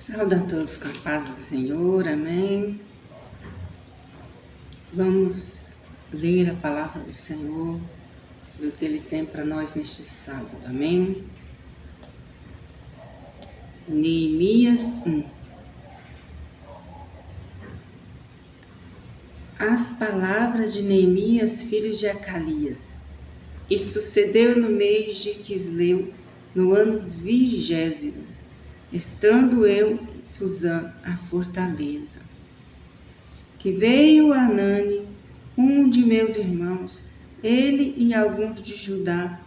Saúde a todos com a paz do Senhor, amém. Vamos ler a palavra do Senhor, ver o que Ele tem para nós neste sábado, amém. Neemias 1. As palavras de Neemias, filho de Acalias. E sucedeu no mês de Quisleu, no ano 20º, estando eu em Susã, a fortaleza, que veio Anani, um de meus irmãos, ele e alguns de Judá,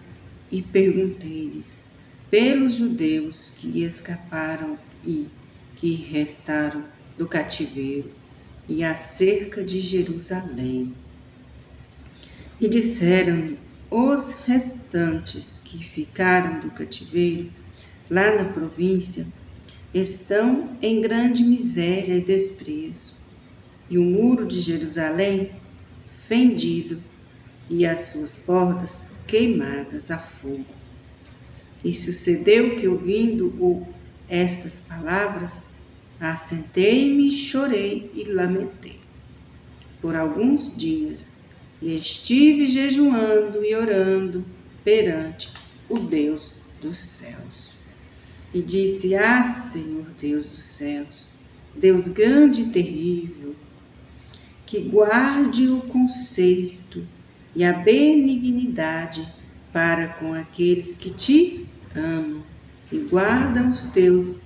e perguntei-lhes pelos judeus que escaparam e que restaram do cativeiro, e acerca de Jerusalém. E disseram-me: os restantes que ficaram do cativeiro, lá na província, estão em grande miséria e desprezo, e o muro de Jerusalém fendido, e as suas portas queimadas a fogo. E sucedeu que, ouvindo estas palavras, assentei-me, chorei e lamentei por alguns dias, e estive jejuando e orando perante o Deus dos céus. E disse: Senhor Deus dos céus, Deus grande e terrível, que guarde o conserto e a benignidade para com aqueles que te amam e guardam os teus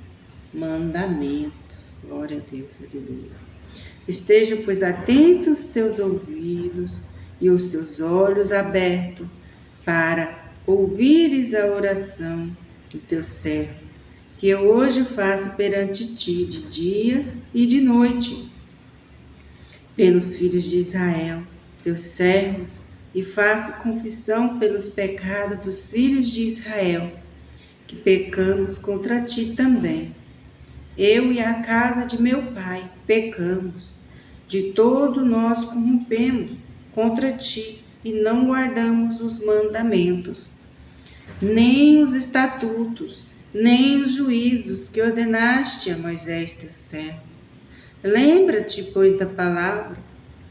mandamentos. Glória a Deus, aleluia. Estejam, pois, atentos os teus ouvidos e os teus olhos abertos para ouvires a oração do teu servo, que eu hoje faço perante ti de dia e de noite, pelos filhos de Israel, teus servos, e faço confissão pelos pecados dos filhos de Israel, que pecamos contra ti também. Eu e a casa de meu pai pecamos, de todo nós corrompemos contra ti, e não guardamos os mandamentos, nem os estatutos, nem os juízos que ordenaste a Moisés teu servo. Lembra-te, pois, da palavra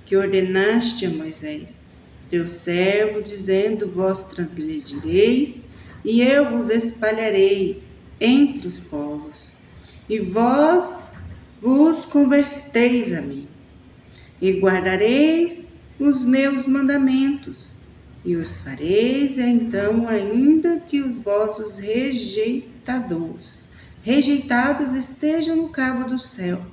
que ordenaste a Moisés teu servo, dizendo: vós transgredireis, e eu vos espalharei entre os povos, e vós vos converteis a mim, e guardareis os meus mandamentos, e os fareis então, ainda que os vossos rejeitados estejam no cabo do céu.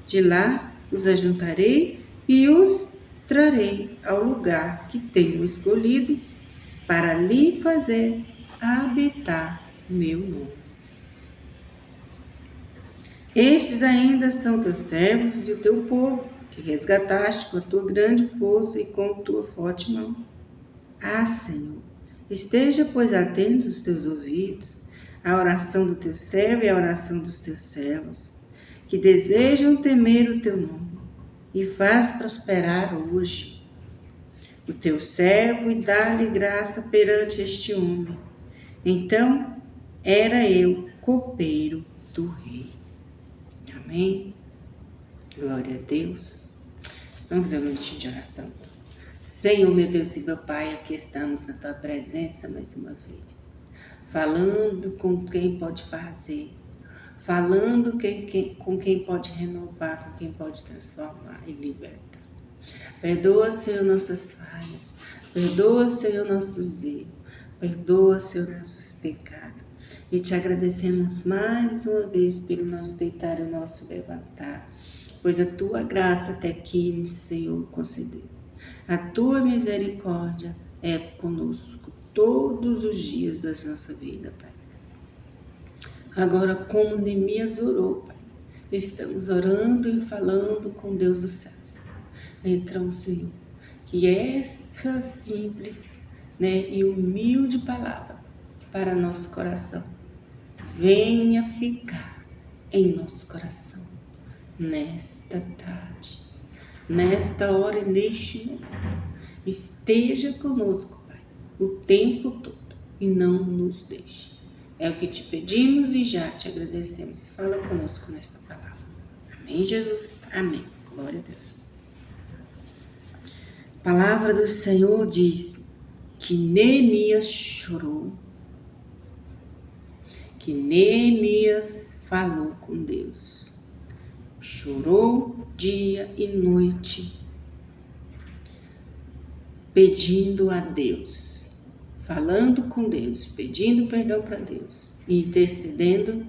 De lá os ajuntarei e os trarei ao lugar que tenho escolhido, para lhe fazer habitar meu nome. Estes ainda são teus servos e o teu povo, que resgataste com a tua grande força e com a tua forte mão. Senhor, esteja, pois, atento os teus ouvidos à oração do teu servo e à oração dos teus servos, que desejam temer o teu nome, e faz prosperar hoje o teu servo, e dá-lhe graça perante este homem. Então era eu copeiro do rei. Amém? Glória a Deus. Vamos fazer um minutinho de oração. Senhor, meu Deus e meu Pai, aqui estamos na tua presença mais uma vez, falando com quem pode fazer, falando com quem pode renovar, com quem pode transformar e libertar. Perdoa, Senhor, nossas falhas, perdoa, Senhor, nossos erros, perdoa, Senhor, nossos pecados. E te agradecemos mais uma vez pelo nosso deitar e o nosso levantar, pois a tua graça até aqui, Senhor, concedeu. A tua misericórdia é conosco todos os dias da nossa vida, Pai. Agora, como Neemias orou, Pai, estamos orando e falando com Deus dos céus. Então, Senhor, que esta simples, e humilde palavra para nosso coração venha ficar em nosso coração nesta tarde, nesta hora e neste momento. Esteja conosco, Pai, o tempo todo, e não nos deixe. É o que te pedimos e já te agradecemos. Fala conosco nesta palavra. Amém, Jesus? Amém. Glória a Deus. A palavra do Senhor diz que Neemias chorou, que Neemias falou com Deus. Chorou dia e noite, pedindo a Deus, falando com Deus, pedindo perdão para Deus e intercedendo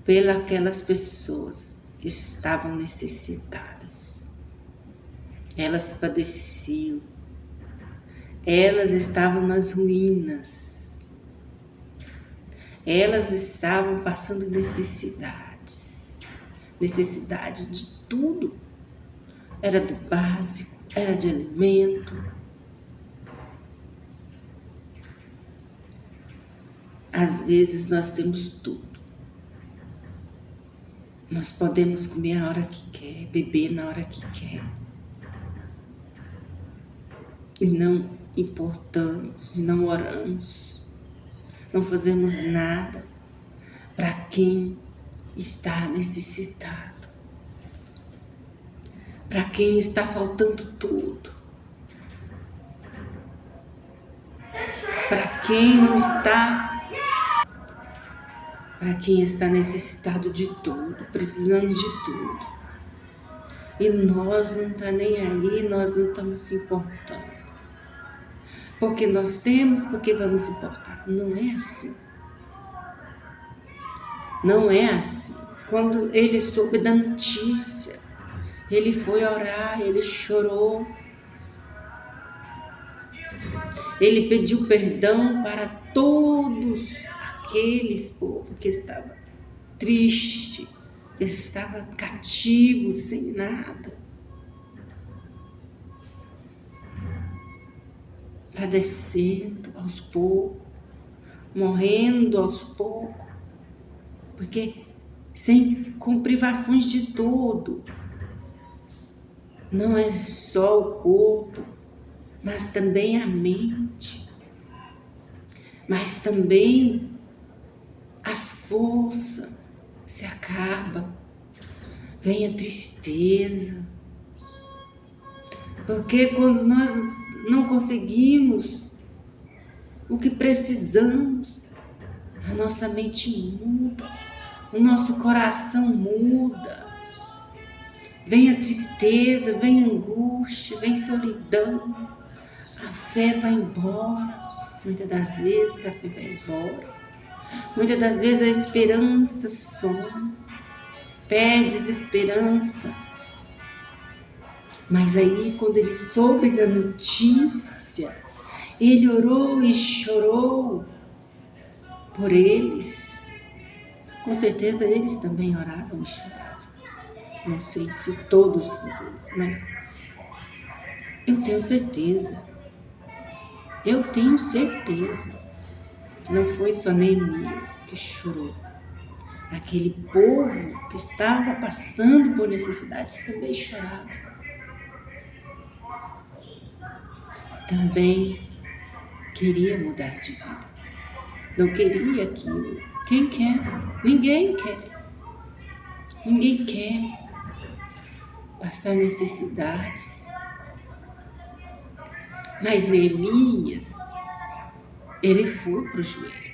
pelas pessoas que estavam necessitadas. Elas padeciam, elas estavam nas ruínas, elas estavam passando necessidade de tudo. Era do básico, era de alimento. Às vezes nós temos tudo. Nós podemos comer a hora que quer, beber na hora que quer. E não importamos, não oramos, não fazemos nada para quem está necessitado, para quem está faltando tudo, para quem não está, para quem está necessitado de tudo, precisando de tudo. E nós não estamos nem aí, nós não estamos se importando. Porque nós temos, porque vamos importar. Não é assim. Não é assim. Quando ele soube da notícia, ele foi orar, ele chorou. Ele pediu perdão para todos aqueles povos que estavam tristes, que estavam cativos, sem nada. Padecendo aos poucos, morrendo aos poucos, porque com privações de tudo. Não é só o corpo, mas também a mente, mas também as forças se acabam, vem a tristeza, porque quando nós não conseguimos o que precisamos, a nossa mente muda, o nosso coração muda, vem a tristeza, vem a angústia, vem solidão, a fé vai embora, muitas das vezes a fé vai embora, muitas das vezes a esperança some, perde essa esperança. Mas aí, quando ele soube da notícia, ele orou e chorou por eles. Com certeza eles também oravam e choravam. Não sei se todos faziam isso, mas eu tenho certeza que não foi só Neemias que chorou. Aquele povo que estava passando por necessidades também chorava. Também queria mudar de vida. Não queria aquilo. Quem quer? Ninguém quer. Ninguém quer passar necessidades. Mas Neemias, ele foi para o joelho.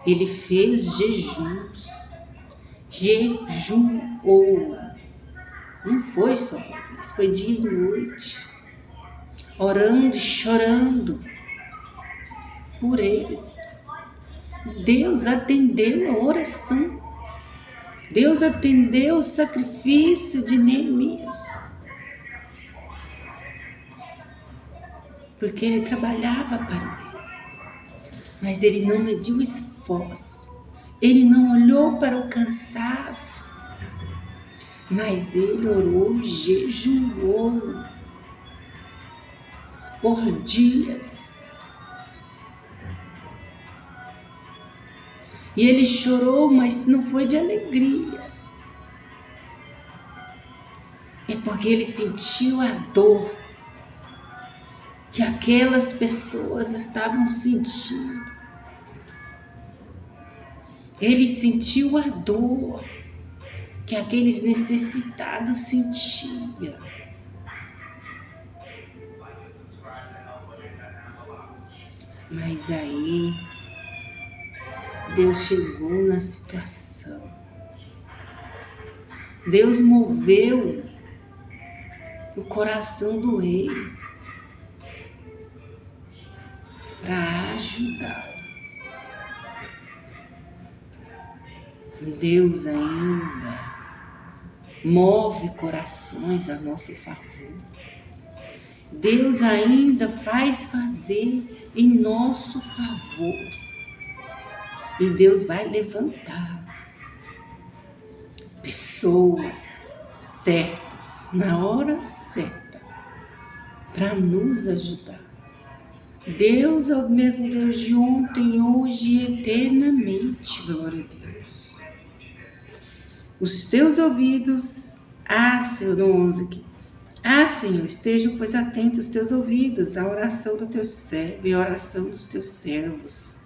Ele fez jejuns. Jejuou. Não foi só uma vez, foi dia e noite. Orando e chorando por eles. Deus atendeu a oração. Deus atendeu o sacrifício de Neemias. Porque ele trabalhava para o rei. Mas ele não mediu esforço. Ele não olhou para o cansaço. Mas ele orou e jejuou por dias. E ele chorou, mas não foi de alegria. É porque ele sentiu a dor que aquelas pessoas estavam sentindo. Ele sentiu a dor que aqueles necessitados sentiam. Mas aí, Deus chegou na situação. Deus moveu o coração do rei para ajudá-lo. Deus ainda move corações a nosso favor. Deus ainda faz fazer em nosso favor. E Deus vai levantar pessoas certas, na hora certa, para nos ajudar. Deus é o mesmo Deus de ontem, hoje e eternamente. Glória a Deus. Os teus ouvidos, Senhor, no 11 aqui. Senhor, estejam, pois, atentos os teus ouvidos à oração do teu servo e à oração dos teus servos,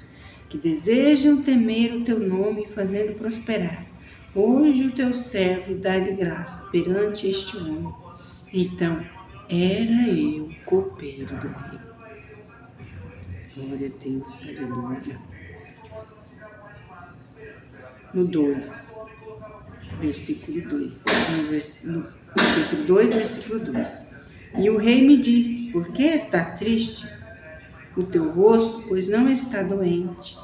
que desejam temer o teu nome, fazendo prosperar hoje o teu servo, e dá-lhe graça perante este homem. Então, era eu, copeiro do rei. Glória a Deus, aleluia. No 2, versículo 2. No capítulo 2, versículo 2. E o rei me disse: por que está triste o teu rosto, pois não está doente?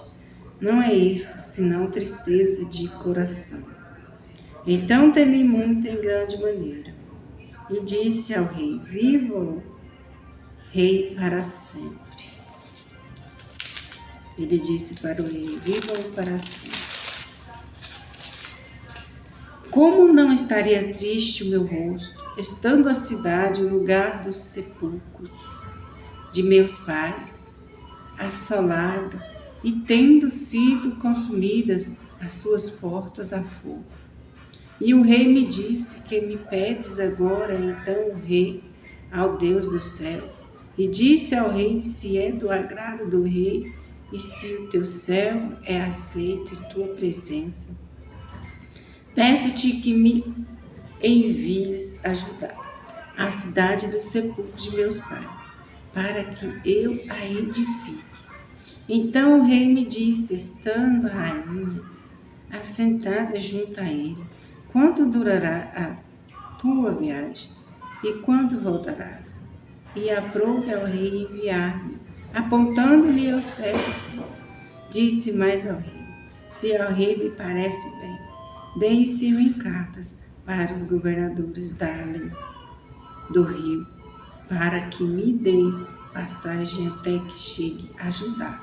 Não é isto, senão tristeza de coração. Então temi muito em grande maneira, e disse ao rei: viva o rei para sempre. Ele disse para o rei: viva-o para sempre. Como não estaria triste o meu rosto, estando a cidade o lugar dos sepulcros de meus pais, assolada, e tendo sido consumidas as suas portas a fogo? E o rei me disse: que me pedes agora? Então o rei ao Deus dos céus, e disse ao rei: se é do agrado do rei, e se o teu servo é aceito em tua presença, peço-te que me envies ajudar a cidade dos sepulcros de meus pais, para que eu a edifique. Então o rei me disse, estando a rainha assentada junto a ele: quanto durará a tua viagem? E quando voltarás? E aprouve ao rei enviar-me, apontando-lhe ao servo. Disse mais ao rei: se ao rei me parece bem, dê-se-o em cartas para os governadores da-lhe do rio, para que me deem passagem até que chegue a Judá.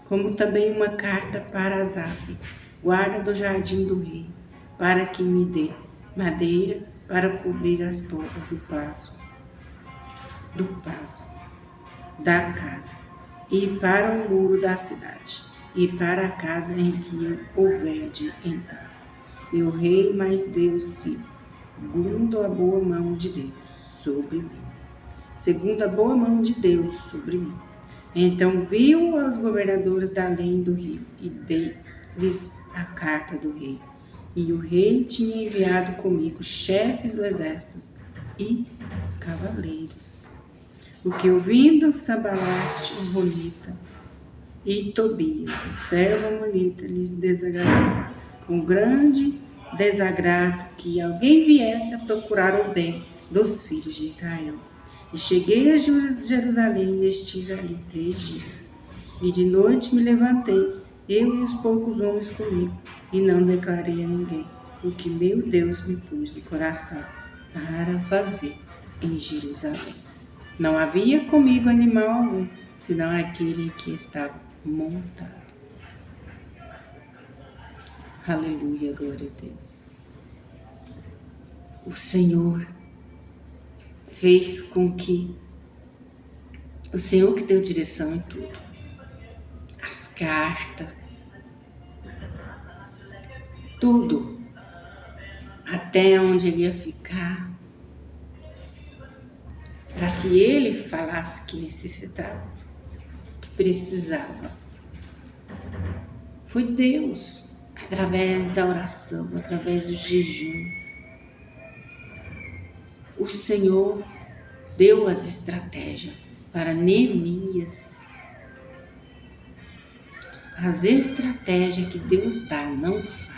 Como também uma carta para Asaf, guarda do jardim do rei, para que me dê madeira para cobrir as portas do paço da casa, e para o muro da cidade, e para a casa em que eu houver de entrar. E o rei mais deu-se, segundo a boa mão de Deus sobre mim. Segundo a boa mão de Deus sobre mim. Então viu aos governadores da além do rio, e dei-lhes a carta do rei. E o rei tinha enviado comigo chefes dos exércitos e cavaleiros. O que ouvindo Sambalate, o Rolita, e Tobias, o servo amonita, lhes desagradou, com grande desagrado, que alguém viesse a procurar o bem dos filhos de Israel. E cheguei a Jerusalém e estive ali 3 dias. E de noite me levantei, eu e os poucos homens comigo, e não declarei a ninguém o que meu Deus me pôs no coração para fazer em Jerusalém. Não havia comigo animal algum, senão aquele em que estava montado. Aleluia, glória a Deus. O Senhor fez com que o Senhor que deu direção em tudo. As cartas, tudo, até onde ele ia ficar, para que ele falasse que necessitava, que precisava. Foi Deus, através da oração, através do jejum. O Senhor deu as estratégias para Neemias. As estratégias que Deus dá não falha.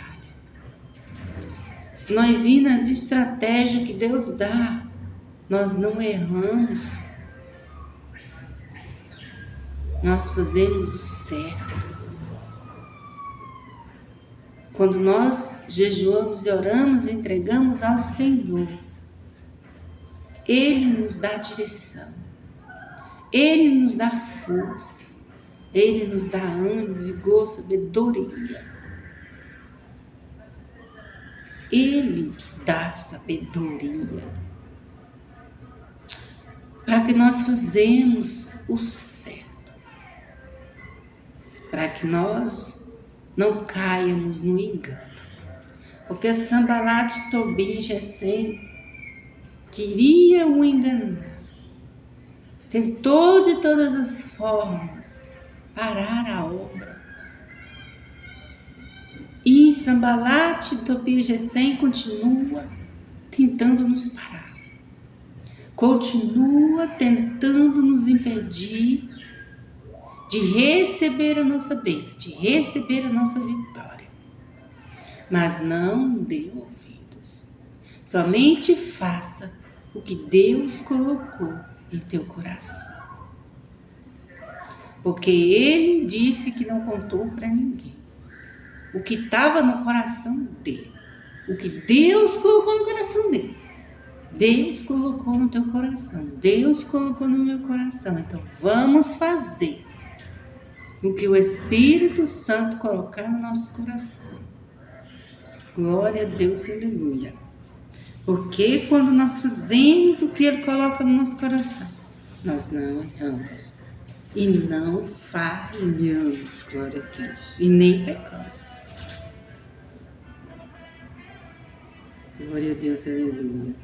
Se nós ir nas estratégias que Deus dá, nós não erramos. Nós fazemos o certo. Quando nós jejuamos e oramos, entregamos ao Senhor, Ele nos dá direção, Ele nos dá força, Ele nos dá ânimo, vigor, sabedoria. Ele dá sabedoria para que nós fazemos o certo, para que nós não caiamos no engano. Porque Sanbalate, Tobia e Gesem queriam o enganar. Tentou de todas as formas parar a obra. E Sanbalate, Tobia e Gesem continua tentando nos parar. Continua tentando nos impedir de receber a nossa bênção, de receber a nossa vitória. Mas não dê ouvidos. Somente faça o que Deus colocou em teu coração. Porque Ele disse que não contou para ninguém. O que estava no coração dele. O que Deus colocou no coração dele. Deus colocou no teu coração. Deus colocou no meu coração. Então vamos fazer o que o Espírito Santo colocar no nosso coração. Glória a Deus, aleluia. Porque quando nós fazemos o que Ele coloca no nosso coração, nós não erramos. E não falhamos, glória a Deus. E nem pecamos. Glória a Deus, aleluia.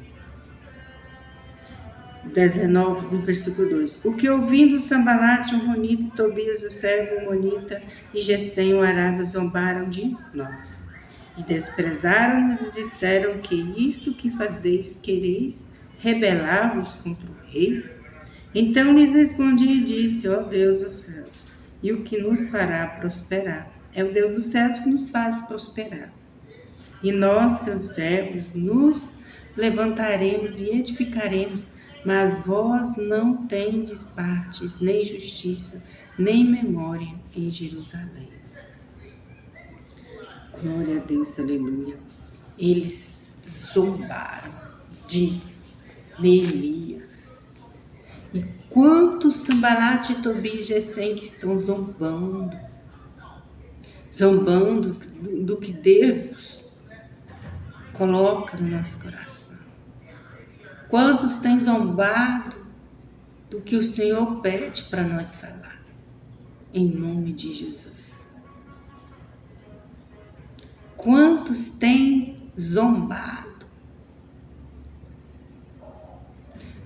19, no versículo 2. O que ouvindo Sanbalate, o Ronita, e Tobias, o servo, o Monita, e Gesem, o Arábia, zombaram de nós. E desprezaram-nos e disseram que isto que fazeis, quereis rebelar-vos contra o rei? Então lhes respondi e disse, ó Deus dos céus, e o que nos fará prosperar? É o Deus dos céus que nos faz prosperar. E nós, seus servos, nos levantaremos e edificaremos, mas vós não tendes partes, nem justiça, nem memória em Jerusalém. Glória a Deus, aleluia. Eles zombaram de Neemias. E quantos Sanbalate, Tobia e Gesem que estão zombando do que Deus coloca no nosso coração. Quantos têm zombado do que o Senhor pede para nós falar? Em nome de Jesus. Quantos têm zombado?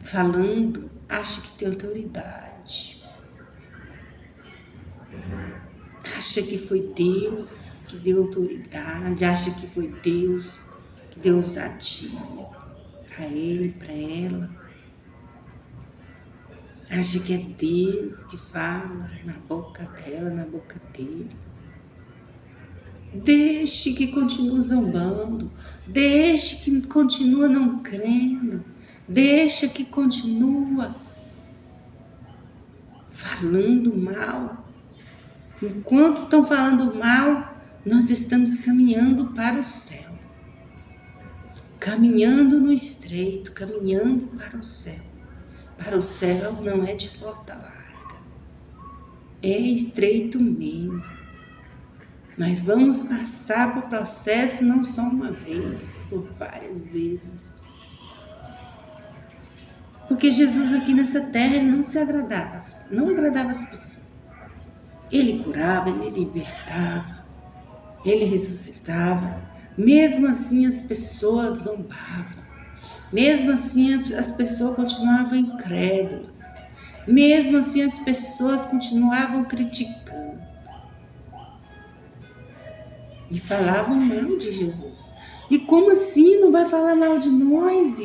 Falando, acha que tem autoridade. Acha que foi Deus que deu autoridade. Acha que foi Deus que deu ousadia para ele, para ela. Acha que é Deus que fala na boca dela, na boca dele. Deixe que continue zombando. Deixe que continue não crendo. Deixa que continua falando mal. Enquanto estão falando mal, nós estamos caminhando para o céu. Caminhando no estreito, caminhando para o céu. Para o céu não é de porta larga. É estreito mesmo. Nós vamos passar por processo não só uma vez, por várias vezes. Porque Jesus aqui nessa terra, ele não agradava as pessoas. Ele curava, ele libertava, ele ressuscitava. Mesmo assim as pessoas zombavam. Mesmo assim as pessoas continuavam incrédulas. Mesmo assim as pessoas continuavam criticando. E falavam mal de Jesus. E como assim não vai falar mal de nós?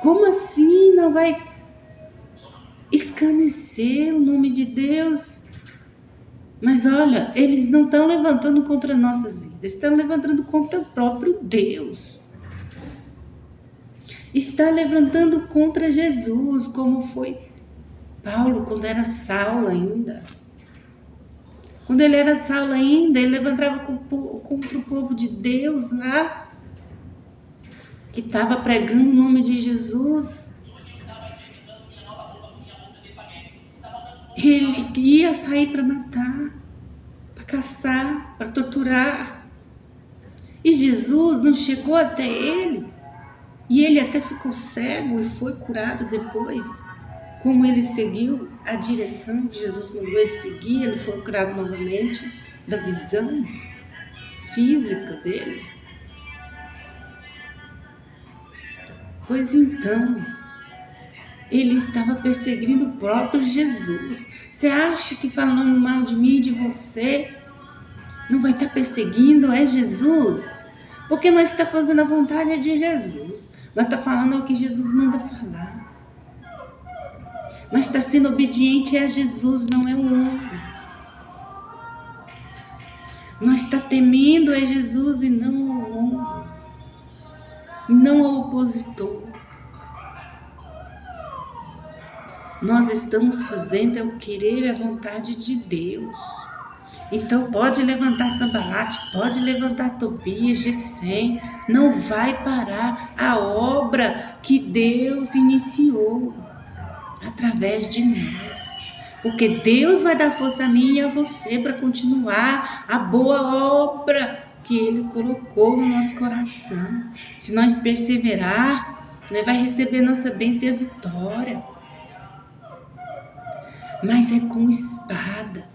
Como assim não vai escarnecer o nome de Deus? Mas olha, eles não estão levantando contra nossas vidas, estão levantando contra o próprio Deus. Está levantando contra Jesus, como foi Paulo quando era Saulo ainda. Quando ele era Saulo ainda, ele levantava contra o povo de Deus lá, que estava pregando o nome de Jesus. Ele ia sair para matar, para caçar, para torturar. E Jesus não chegou até ele. E ele até ficou cego e foi curado depois. Como ele seguiu a direção de Jesus mandou ele seguir, ele foi curado novamente da visão física dele. Pois então, ele estava perseguindo o próprio Jesus. Você acha que falando mal de mim e de você não vai estar perseguindo é Jesus? Porque nós está fazendo a vontade de Jesus. Nós está falando o que Jesus manda falar. Nós está sendo obediente a Jesus, não é o homem. Nós está temendo a Jesus e não ao homem. Não ao opositor. Nós estamos fazendo é o querer e a vontade de Deus. Então pode levantar Sambalate, pode levantar Tobias, Gesem, não vai parar a obra que Deus iniciou através de nós. Porque Deus vai dar força a mim e a você para continuar a boa obra que Ele colocou no nosso coração. Se nós perseverar, nós vai receber nossa bênção e a vitória. Mas é com espada,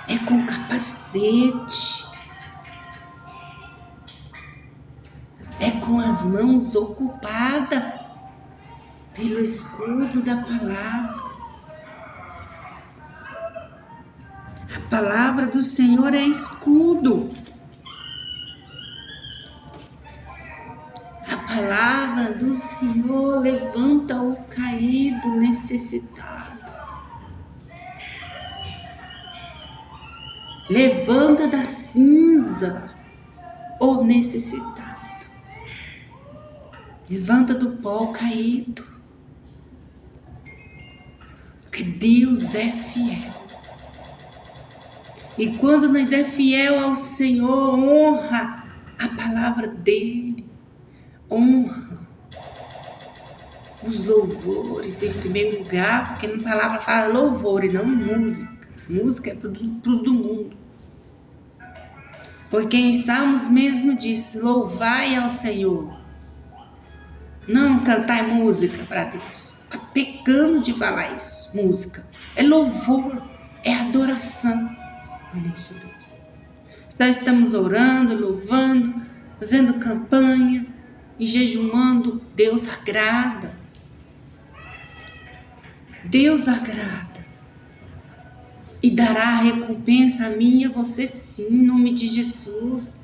é com capacete, é com as mãos ocupadas pelo escudo da palavra. A palavra do Senhor é escudo. A palavra do Senhor levanta o caído, necessitado. Levanta da cinza o necessitado. Levanta do pó caído. Porque Deus é fiel. E quando nós é fiel ao Senhor, honra a palavra dele. Honra os louvores em primeiro lugar, porque na palavra fala louvor e não música. Música é para os do mundo. Porque em Salmos mesmo diz, louvai ao Senhor. Não cantai música para Deus. Está pecando de falar isso, música. É louvor, é adoração ao nosso Deus. Nós estamos orando, louvando, fazendo campanha e jejuando. Deus agrada. Deus agrada. E dará a recompensa a mim e a você sim, em nome de Jesus.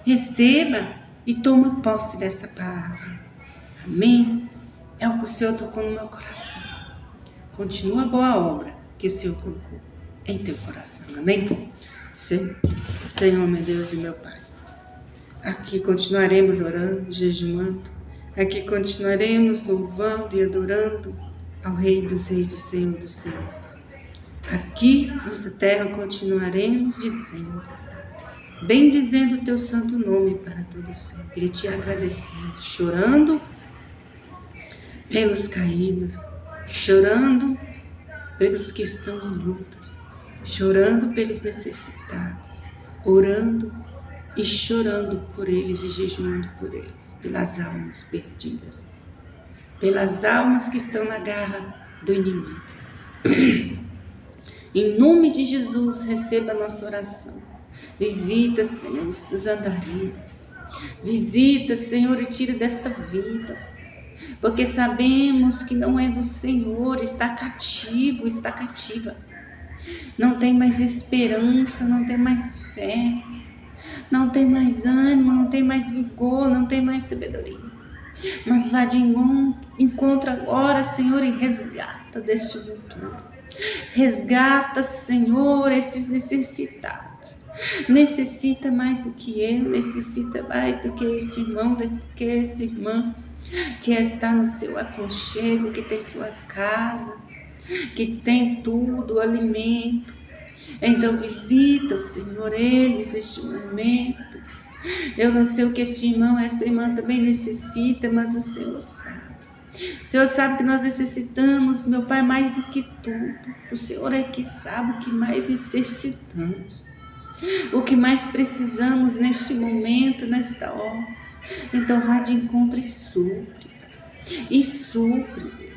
Receba e toma posse dessa palavra. Amém? É o que o Senhor tocou no meu coração. Continua a boa obra que o Senhor colocou em teu coração. Amém? Senhor, meu Deus e meu Pai. Aqui continuaremos orando, jejuando. Aqui continuaremos louvando e adorando ao Rei dos Reis e Senhor do Senhor. Aqui, nessa terra, continuaremos dizendo, bendizendo o teu santo nome para todo sempre, e te agradecendo, chorando pelos caídos, chorando pelos que estão em lutas, chorando pelos necessitados, orando e chorando por eles e jejuando por eles, pelas almas perdidas, pelas almas que estão na garra do inimigo. Em nome de Jesus, receba a nossa oração. Visita, Senhor, os andarilhos. Visita, Senhor, e tira desta vida. Porque sabemos que não é do Senhor, está cativo, está cativa. Não tem mais esperança, não tem mais fé. não tem mais ânimo, não tem mais vigor, não tem mais sabedoria. Mas vá de encontro agora, Senhor, e resgata deste mundo. Resgata, Senhor, esses necessitados. Necessita mais do que eu, necessita mais do que esse irmão, do que essa irmã, que está no seu aconchego, que tem sua casa, que tem tudo, alimento. Então visita, Senhor, eles neste momento. Eu não sei o que este irmão, esta irmã também necessita, mas o Senhor sabe. O Senhor sabe que nós necessitamos, meu Pai, mais do que tudo. O Senhor é que sabe o que mais necessitamos, o que mais precisamos neste momento, nesta hora. Então vá de encontro e supre, Pai. E supre, Deus.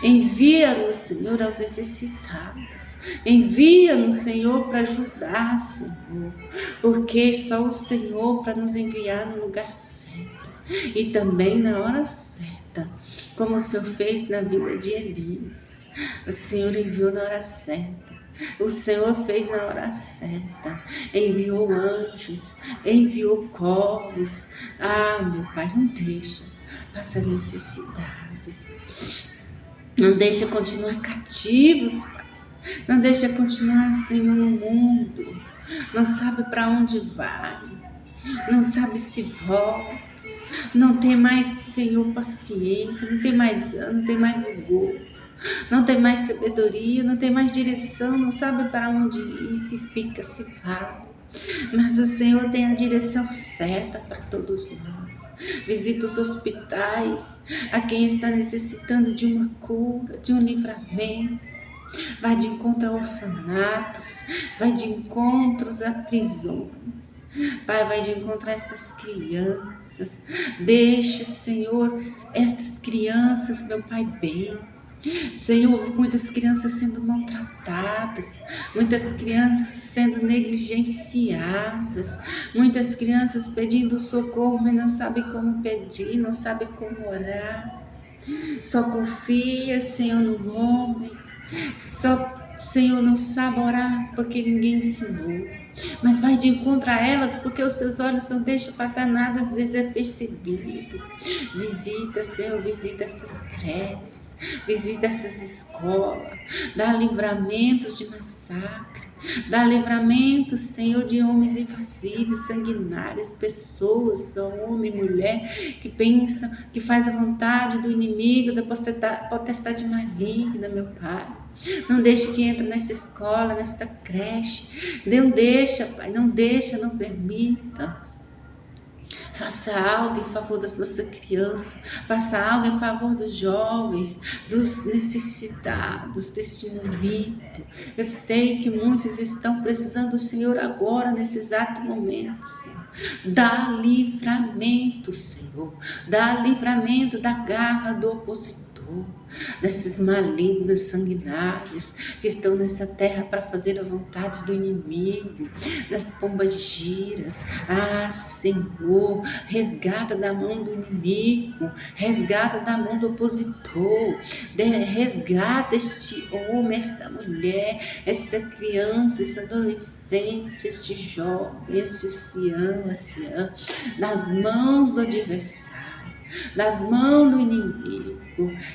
Envia-nos, Senhor, aos necessitados. Envia-nos, Senhor, para ajudar, Senhor. Porque só o Senhor para nos enviar no lugar certo. E também na hora certa. Como o Senhor fez na vida de Elias. O Senhor enviou na hora certa. O Senhor fez na hora certa. Enviou anjos. Enviou corvos. Meu Pai, não deixa passar necessidades. Não deixa continuar cativos, Pai. Não deixa continuar, Senhor, no mundo. Não sabe para onde vai. Não sabe se volta. Não tem mais, Senhor, paciência. Não tem mais ânimo, não tem mais vigor. Não tem mais sabedoria, não tem mais direção. Não sabe para onde ir, se fica, se vai. Mas o Senhor tem a direção certa para todos nós. Visita os hospitais, a quem está necessitando de uma cura, de um livramento. Vai de encontro a orfanatos, vai de encontros a prisões. Pai, vai de encontro a estas crianças. Deixa, Senhor, estas crianças, meu Pai, bem. Senhor, muitas crianças sendo maltratadas, muitas crianças sendo negligenciadas, muitas crianças pedindo socorro, mas não sabem como pedir, não sabem como orar. Só confia, Senhor, no homem. Só, Senhor, não sabe orar porque ninguém ensinou. Mas vai de encontro a elas, porque os teus olhos não deixam passar nada desapercebido. Visita, Senhor, visita essas creches, visita essas escolas, dá livramentos de massacre, dá livramento, Senhor, de homens invasivos, sanguinários, pessoas, homem, mulher, que pensam, que faz a vontade do inimigo, da potestade maligna, meu Pai. Não deixe que entre nessa escola, nesta creche. Não deixa, Pai, não deixa, não permita. Faça algo em favor das nossas crianças. Faça algo em favor dos jovens, dos necessitados deste momento. Eu sei que muitos estão precisando do Senhor agora, nesse exato momento, Senhor. Dá livramento, Senhor. Dá livramento da garra do opositor, desses malignos sanguinários que estão nessa terra para fazer a vontade do inimigo, das pombas giras. Senhor, resgata da mão do inimigo, resgata da mão do opositor, resgata este homem, esta mulher, esta criança, esse adolescente, este jovem, esse ancião, nas mãos do adversário, nas mãos do inimigo.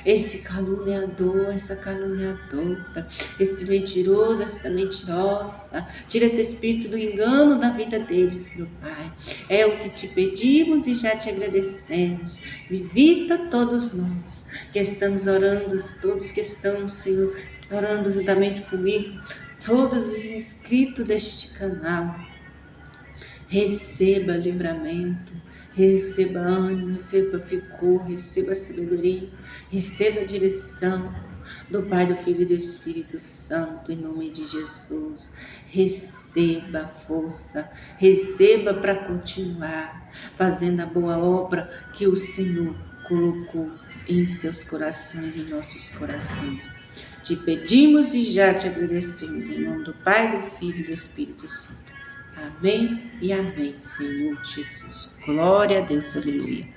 Esse caluniador, essa caluniadora, esse mentiroso, essa mentirosa, tira esse espírito do engano da vida deles, meu Pai. É o que te pedimos e já te agradecemos. Visita todos nós que estamos orando, todos que estão, Senhor, orando juntamente comigo, todos os inscritos deste canal. Receba livramento, receba ânimo, receba vigor, receba sabedoria, receba a direção do Pai, do Filho e do Espírito Santo, em nome de Jesus. Receba força, receba para continuar fazendo a boa obra que o Senhor colocou em seus corações, em nossos corações. Te pedimos e já te agradecemos, em nome do Pai, do Filho e do Espírito Santo. Amém e amém, Senhor Jesus. Glória a Deus, aleluia.